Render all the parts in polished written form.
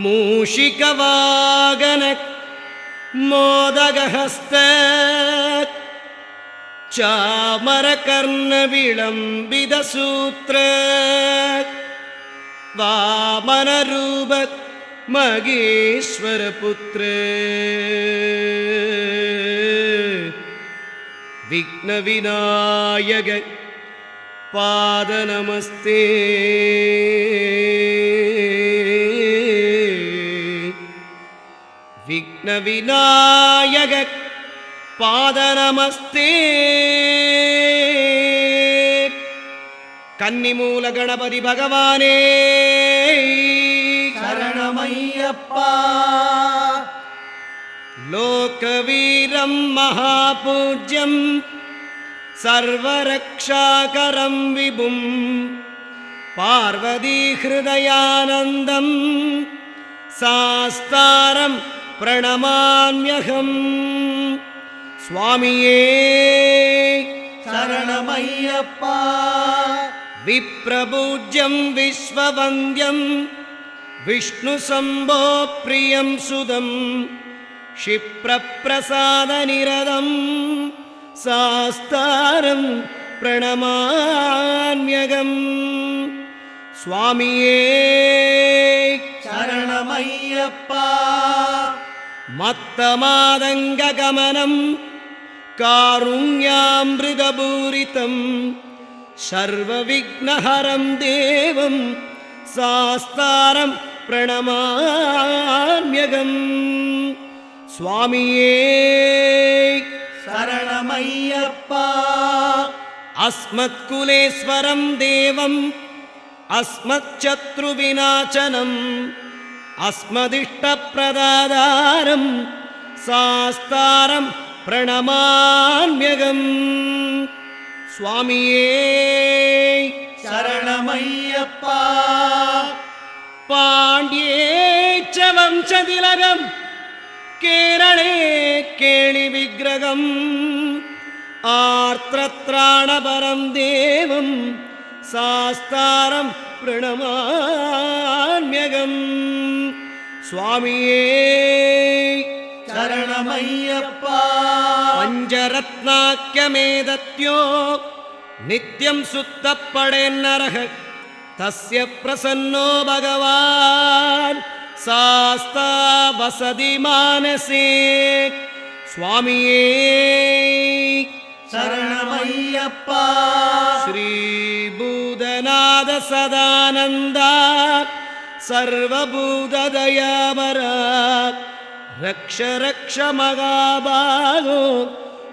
मूषिकवागन मोदगहस्त चामरकर्णविलम्बितसूत्र वामनरूप मगेश्वरपुत्र विघ्नविनायक पादनमस्ते। विघ्नविनायक पादनमस्ते। कन्निमूल गणपति भगवाने शरणमय्यप्पा। लोकवीरं महापूज्यं सर्वरक्षाकरं विभुं पार्वतीहृदयानन्दं सास्तारं प्रणमाम्यहम्। स्वामिये शरणमय्यप्पा। विप्रपूज्यं विश्ववन्द्यं विष्णुशम्भो प्रियं सुदं क्षिप्रप्रसादनिरतं सास्तारं प्रणमाम्यहम्। स्वामिये शरणमय्यप्पा। मत्तमादङ्गगमनं कारुण्यामृतपूरितं सर्वविघ्नहरं देवं सास्तारं प्रणमाम्यहम्। स्वामिये शरणमय्यप्पा। अस्मत्कुलेश्वरं देवं अस्मच्शत्रुविनाशनम् अस्मदिष्टप्रदातारं सास्तारं प्रणमाम्यहम्। स्वामिये शरणमय्यप्पा। पाण्ड्ये च वंशतिलकं केरळे केळिविग्रहम् आर्त्रत्राणपरं देवं सास्तारं प्रणमाम्यहम्। स्वामिये शरणमय्यप्पा। पञ्चरत्नाख्यमेदत्यो नित्यं सुत्तपडेन्नरः तस्य प्रसन्नो भगवान् सास्ता वसति मानसे। स्वामिये शरणमय्यप्पा। श्रीभूतनाथ सदानन्द सर्वभूतदयावरा रक्ष रक्ष महाभागो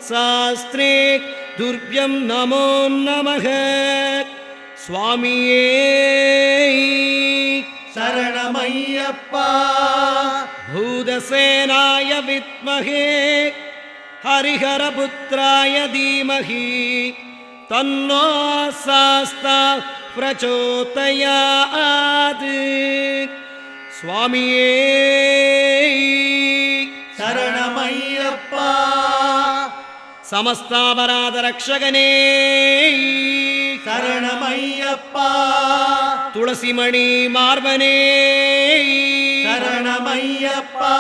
शास्त्रे तुभ्यं नमो नमः। स्वामिये शरणमय्यप्पा। भूतसेनाय विद्महे हरिहरपुत्राय धीमहि तन्नो शास्ता प्रचोदयात्। स्वामिये शरणमय्यप्पा। समस्तापराध रक्षकने शरणमय्यप्पा। तुलसीमणि मार्बने शरणमय्यप्पा।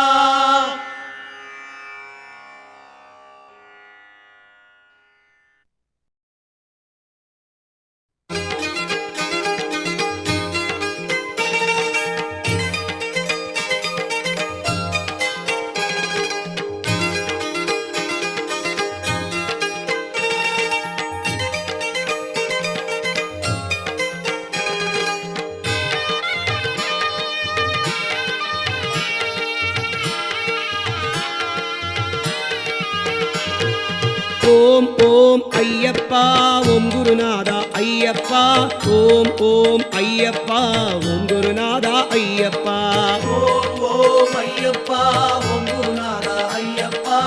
ओम ओम अय्यप्पा ओम गुरुनाथा अय्यप्पा ओम ओम अय्यप्पा ओम गुरुनाथा अय्यप्पा। ओम ओम अय्यप्पा ओम गुरुनाथा अय्यप्पा।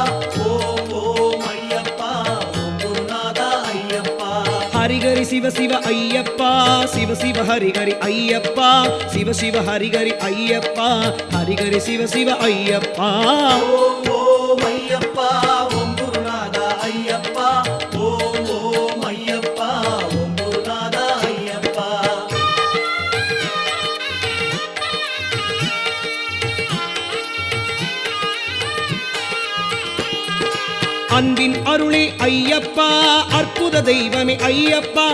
ओम ओम अय्यप्पा ओम गुरुनाथा अय्यप्पा। हरिहरि शिव शिव अय्यप्पा शिव शिव हरिहरि अय्यप्पा शिव शिव हरिहरि अय्यप्पा हरिहरि शिव शिव अय्यप्पा। ओम ओम अय्यप्पा ओम गुरुनाथा अय्यप्पा। ओम ओम अय्यप्पा ओम गुरुनाथा अय्यप्पा। அன்பின் அருளே ஐயப்பா அற்புத தெய்வமே ஐயப்பா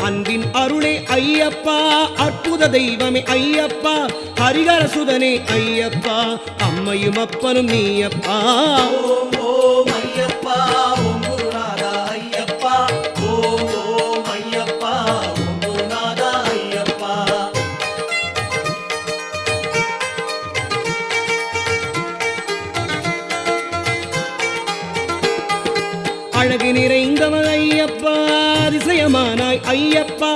அன்பின் அருளே ஐயப்பா அற்புத தெய்வமே ஐயப்பா ஹரிகர சுதனே ஐயப்பா அம்மையும் அப்பனும் நீயப்பா ஓம் ஓம் ஐயப்பா ஓம் குருநாதா ஐயப்பா ஓம் ஓம் ஐயப்பா ஓம் குருநாதா ஐயப்பா அழகு நிறைந்தவ ஐயப்பா அதிசயமானாய் ஐயப்பா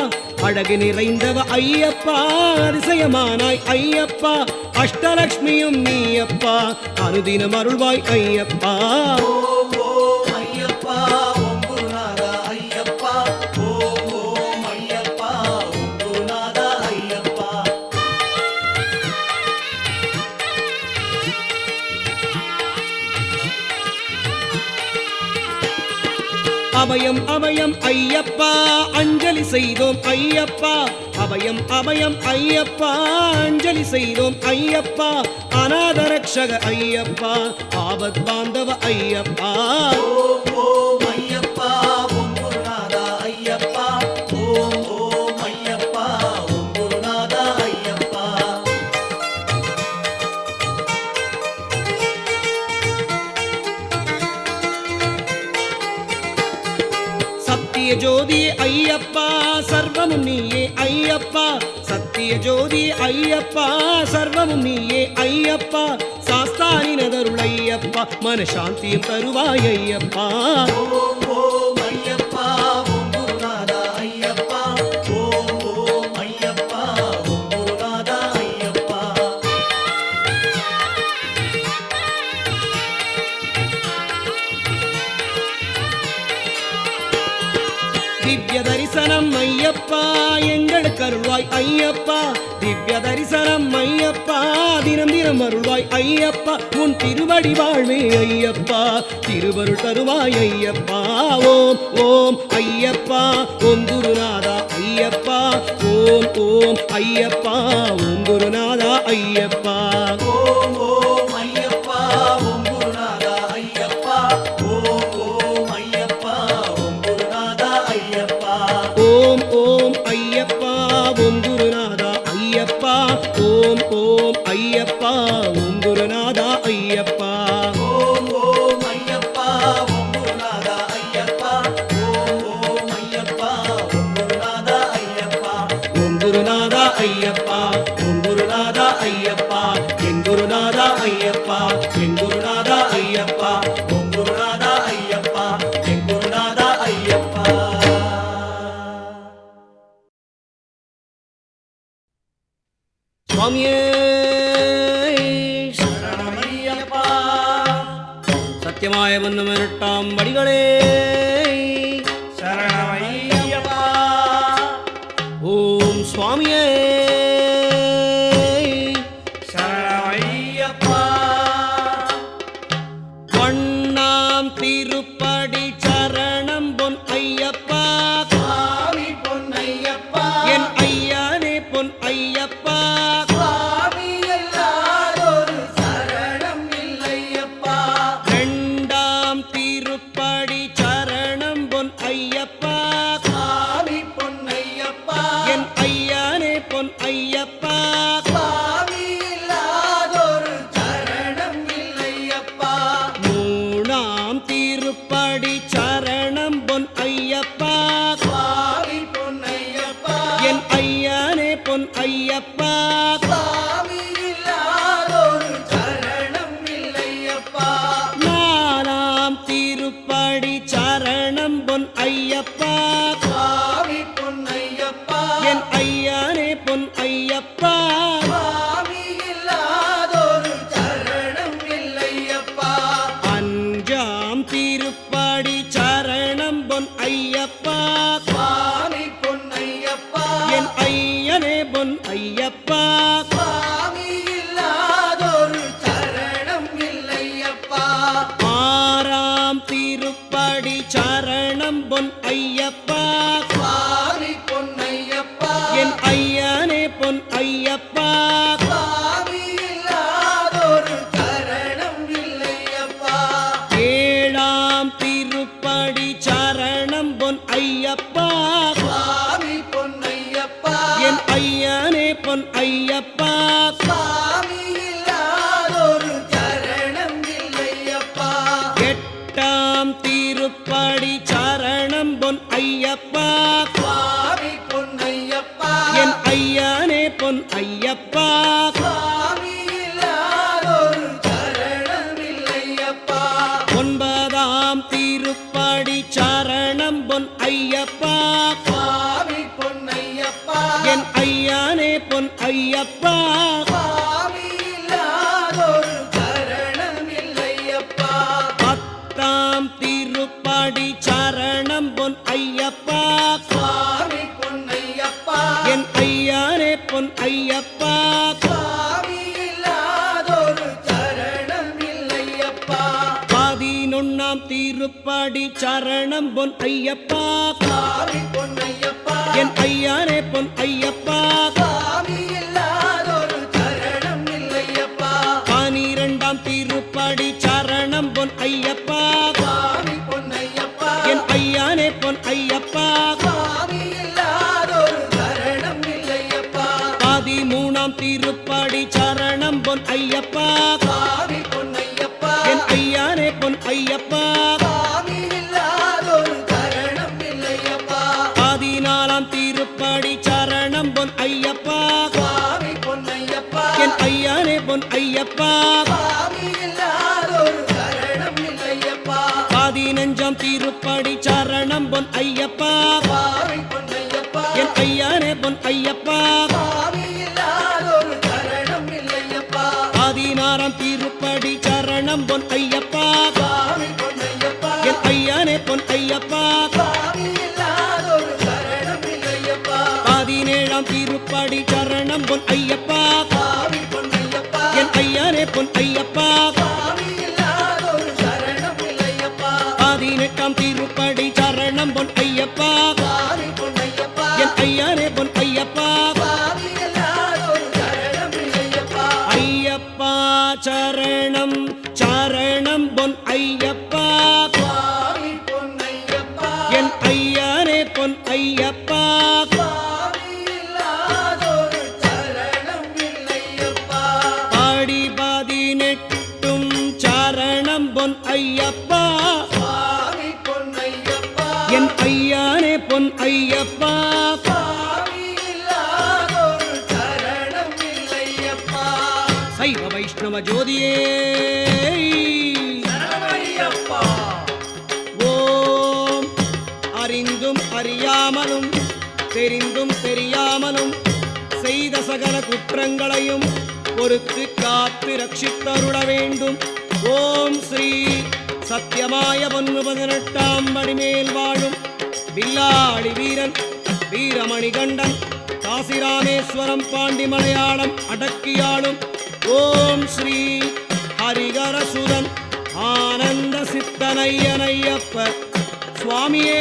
அழகு நிறைந்தவ ஐயப்பா அதிசயமானாய் ஐயப்பா அஷ்டலக்ஷ்மியும் நீயப்பா அனுதினம் அருள்வாய் ஐயப்பா ஓம் ஓம் ஐயப்பா ஓம் குருநாதா ஐயப்பா ஓம் ஓம் ஐயப்பா ஓம் குருநாதா ஐயப்பா அபயம் அபயம் ஐயப்பா அஞ்சலி செய்தோம் ஐயப்பா அபயம் அபயம் ஐயப்பா அஞ்சலி செய்தோம் ஐயப்பா அநாதரக்ஷக ஐயப்பா ஆபத் பாந்தவ ஐயப்பா ஓம் ஓம் ஐயப்பா ஓம் குருநாதா ஐயப்பா ஓம் ஓம் ஐயப்பா ஓம் குருநாதா ஐயப்பா சத்திய ஜோதி ஐயப்பா சர்வமும் நீயே ஐயப்பா சத்திய ஜோதி ஐயப்பா சர்வமும் நீயே ஐயப்பா சாஸ்தானினதருள் ஐயப்பா மனசாந்தியும் தருவாய் ஐயப்பா ஓம் ஓம் ஐயப்பா ஓம் குருநாதா ஐயப்பா ஓம் ஓம் ஐயப்பா ஓம் குருநாதா ஐயப்பா திவ்ய தரிசனம் ஐயப்பா எங்களுக்கு அருள்வாய் ஐயப்பா திவ்ய தரிசனம் ஐயப்பா தினம் தினம் அருள்வாய் ஐயப்பா உன் திருவடி வாழ்வே ஐயப்பா திருவருள் தருவாய் ஐயப்பா ஓம் ஓம் ஐயப்பா ஓம் குருநாதா ஐயப்பா ஓம் ஓம் ஐயப்பா ஓம் குருநாதா ஐயப்பா ஓம் ஓம் ஐயப்பா ஓம் குருநாதா ஐயப்பா ஓம் ஓம் ஐயப்பா ஓம் குருநாதா ஐயப்பா ஓம் ஓம் ஐயப்பா ஓம் குருநாதா ஐயப்பா ஓம் ஓம் ஐயப்பா ஓம் குருநாதா ஐயப்பா ஓம் ஓம் ஐயப்பா ஓம் குருநாதா ஐயப்பா ஓம் ஓம் ஐயப்பா ஓம் குருநாதா ஐயப்பா ஓம் குருநாதா ஐயப்பா ஓம் குருநாதா ஐயப்பா என் குருநாதா ஐயப்பா என் குருநாதா ஐயப்பா ஓம் குருநாதா ஐயப்பா என் குருநாதா ஐயப்பா சுவாமியே சரணமையப்பா சத்தியமாய மன்னம் இரட்டாம் வடிகளே சரணமையப்பா ஓம் சுவாமியே சரணமையப்பா வண்ணாம் திருப்படி சரணம் பொன் ஐயப்பா சுவாமி பொன்னையப்பா என் ஐயனே பொன் ஐயப்பா சுவாமி எல்லாரொரு சரணம் இல்லையப்பா இரண்டாம் திருப்படி சரணம் பொன் ஐயப்பா சுவாமி பொன்னையப்பா என் ஐயனே பொன் ஐயப்பா சுவாமி இல்லாதொரு சரணம் இல்லையப்பா மூணாம் திருப்படி சரணம் பொன் ஐயப்பா சுவாமி பொன்னையப்பா என் ஐயனே பொன் ஐயப்பா சுவாமி இல்லாதொரு சரணம் இல்லையப்பா நாலாம் திருப்படி சரணம் பொன் ஐயப்பா சுவாமி பொன்னையப்பா என் ஐயனே பொன் ஐயப்பா சுவாமி இல்லாதொரு சரணம் இல்லையப்பா அஞ்சாம் திருப்படி சரணம் பொன் ஐயப்பா சுவாமி பொன்னையப்பா என் ஐயனே பொன் ஐயப்பா சுவாமி இல்லாதொரு சரணம் இல்லையப்பா ஆறாம் திருப்படி சரணம் பொன் ஐயப்பா சுவாமி பொன்னையப்பா என் ஐயனே பொன் ஐயப்பா சுவாமி இல்லாதொரு சரணம் இல்லையப்பா ஏழாம் திரு என் ஐயனே பொன் ஐயப்பா சுவாமி இல்லாதொரு சரணம் இல்லையப்பா எட்டாம் திருப்படி சரணம் பொன் ஐயப்பா சுவாமி பொன்னையப்பா என் ஐயனே பொன் ஐயப்பா சுவாமி இல்லாதொரு சரணம் இல்லையப்பா ஒன்பதாம் திருப்படி சரணம் பொன் ஐயப்பா சுவாமி பொன்னையப்பா என் ஐயனே பொன் ஐயப்பா சுவாமி இல்லாதொரு சரணம் இல்லையப்பா பத்தாம் திருப்படி சரணம் பொன் ஐயப்பா சுவாமி பொன்னையப்பா என் ஐயனே பொன் ஐயப்பா சுவாமி இல்லாதொரு சரணம் இல்லையப்பா பதினொன்னாம் திருப்படி சரணம் பொன் ஐயப்பா சுவாமி பொன்னையப்பா என் ஐயனே பொன் ஐயப்பா சுவாமி இல்லாதொரு சரணம் இல்லையப்பா பனிரெண்டாம் திருப்படி சரணம் பொன் ஐயப்பா சுவாமி பொன்னையப்பா என் ஐயனே பொன் ஐயப்பா சுவாமி இல்லாதொரு சரணம் இல்லையப்பா பதிமூணாம் திருப்படி சரணம் பொன் ஐயப்பா சுவாமி பொன்னையப்பா என் ஐயனே பொன் ஐயப்பா சுவாமி இல்லாதொரு சரணம் இல்லையப்பா பதினாலாம் திருப்படி சரணம் பொன் ஐயப்பா சுவாமி பொன்னையப்பா என் ஐயனே பொன் ஐயப்பா சுவாமி இல்லாதொரு சரணம் இல்லையப்பா பதினஞ்சாம் திருப்படி சரணம் பொன் ஐயப்பா சுவாமி பொன்னையப்பா என் ஐயனே பொன் ஐயப்பா சுவாமி இல்லாதொரு சரணம் இல்லையப்பா பதினாறாம் திருப்படி சரணம் பொன் ஐயப்பா சுவாமி பொன்னையப்பா என் ஐயனே பொன் ஐயப்பா சுவாமி இல்லாதொரு சரணம் இல்லையப்பா பதினேழாம் திருப்படி சரணம் பொன் ஐயப்பா சுவாமி பொன்னையப்பா என் ஐயனே பொன் ஐயப்பா சுவாமி இல்லாதொரு சரணம் இல்லையப்பா பதினெட்டாம் திருப்படி சரணம் பொன் ஐயப்பா சுவாமி பொன்னையப்பா என் ஐயனே பொன் ஐயப்பா சுவாமி இல்லாதொரு சரணம் இல்லையப்பா ஐயப்பா சரணம் சரணம் பொன் ஐயப்பா சுவாமி பொன்னையப்பா என் ஐயனே பொன் ஐயப்பா சுவாமி இல்லாதொரு சரணம் இல்லையப்பா பாடி பதினெட்டும் சரணம் பொன் ஐயப்பா சுவாமி பொன்னையப்பா என் ஐயனே பொன் ஐயப்பா சுவாமி இல்லாதொரு சரணம் இல்லையப்பா சைவ வைஷ்ணவ ஜோதியே சரணமையப்பா ஓம் அறிந்தும் அறியாமலும் தெரிந்தும் தெரியாமலும் செய்த சகல குற்றங்களையும் பொறுத்து காத்து ரட்சித்தருள வேண்டும். ஓம் ஸ்ரீ சத்தியமாய 18ஆம் படிமேல் வாழும் வில்லாளி வீரன் வீரமணிகண்டன் காசிராமேஸ்வரம் பாண்டி மலையாளம் அடக்கியாளும் ஓம் ஸ்ரீ ஹரிகரசுதன் ஆனந்த சித்தனையனையப்ப சுவாமியே